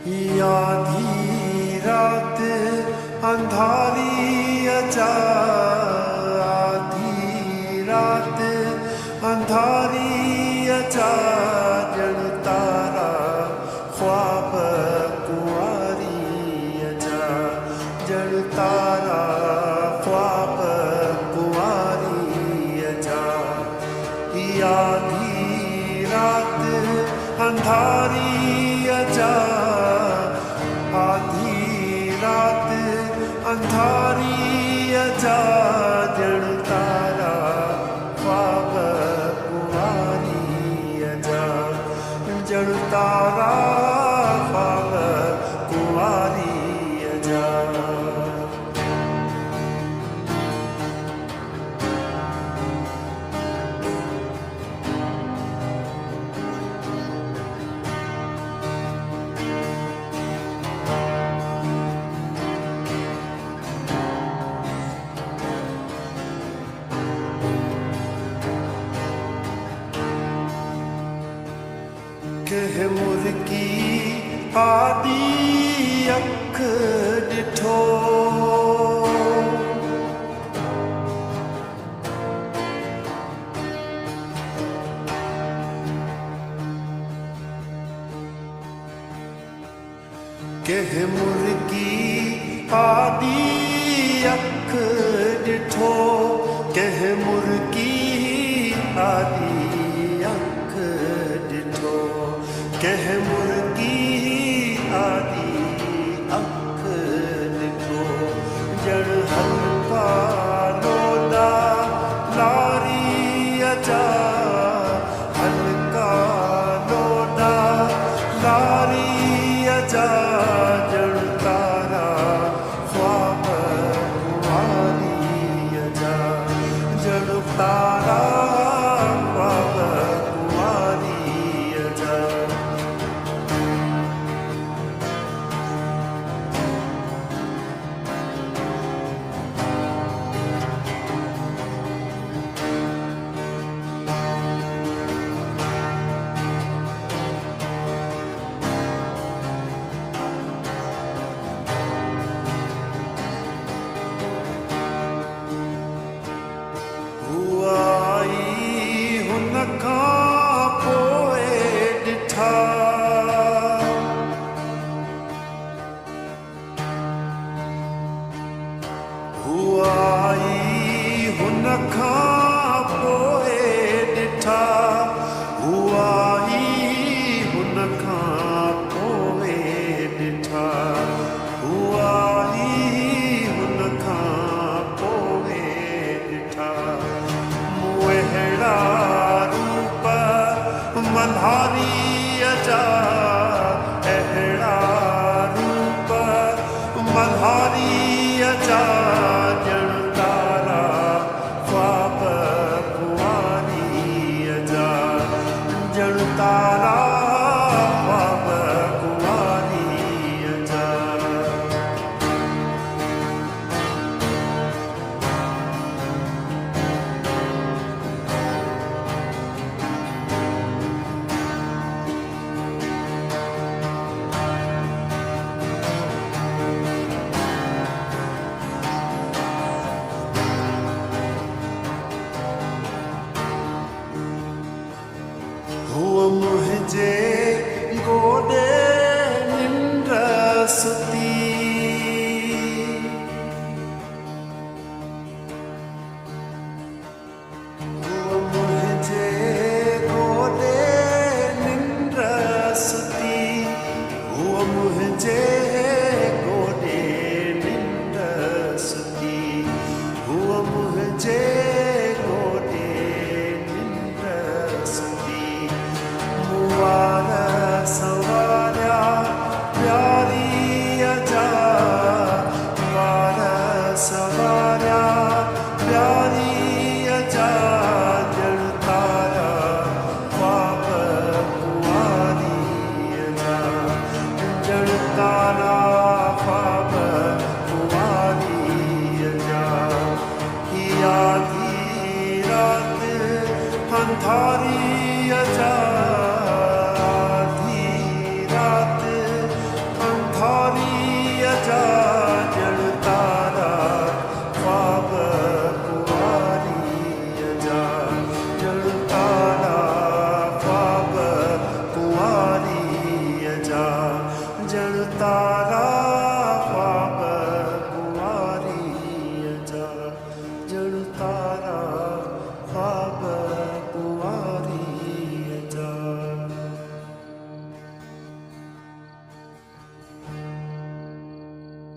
आधी रात अंधारी अचा, आधी रात अंधारी अचा, जण तारा ख्वाब कुंवारी अचा, जण तारा ख्वाब कुंवारी अचा। आधी रात अंधारी अचा, आधी रात अंधारी अचा, जण तारा ख्वाब कुंवारी अचा, जण तारा ख्वाब कुंवारी अचा। कह मुर्गी आदि अख ॾिठो, कह मुर्गी आदि अख ॾिठो, कह मुर्गी आदि अख ॾिठो, कह मुर्गी आदि अख ॾिठो, जण हल्का लोॾा लारी अचा, हल्का लोॾा लारी अचा, जण तारा ख्वाब कुंवारी अचा, जण तारा ख्वाब कुंवारी अचा। खां पोइ ॾिठा, हू आई हुन खां पोइ ॾिठा, हू आई हुन खां पोइ ॾिठा, हू आई हुन खां पोइ ॾिठा, मूं अहिड़ा मल्हारी अचा, अहिड़ा रूप मल्हारी अचा, जण तारा ख्वाब कुंवारी अचा, जण तारा ख्वाब कुंवारी अचा। हूअ मुंहिंजे गोॾे निंड सुती, हूअ मुंहिंजे गोॾे निंड सुती, हूअ मुंहिंजे गोॾे निंड सुती, हूअ मुंहिंजे गोॾे निंड सुती, वार सवारिया प्यारी अचा, वार सवारिया प्यारी अचा, जण तारा ख्वाब कुंवारी अचा, जण तारा ख्वाब कुंवारी अचा। आधी रात अंधारी अचा, आधी रात तारा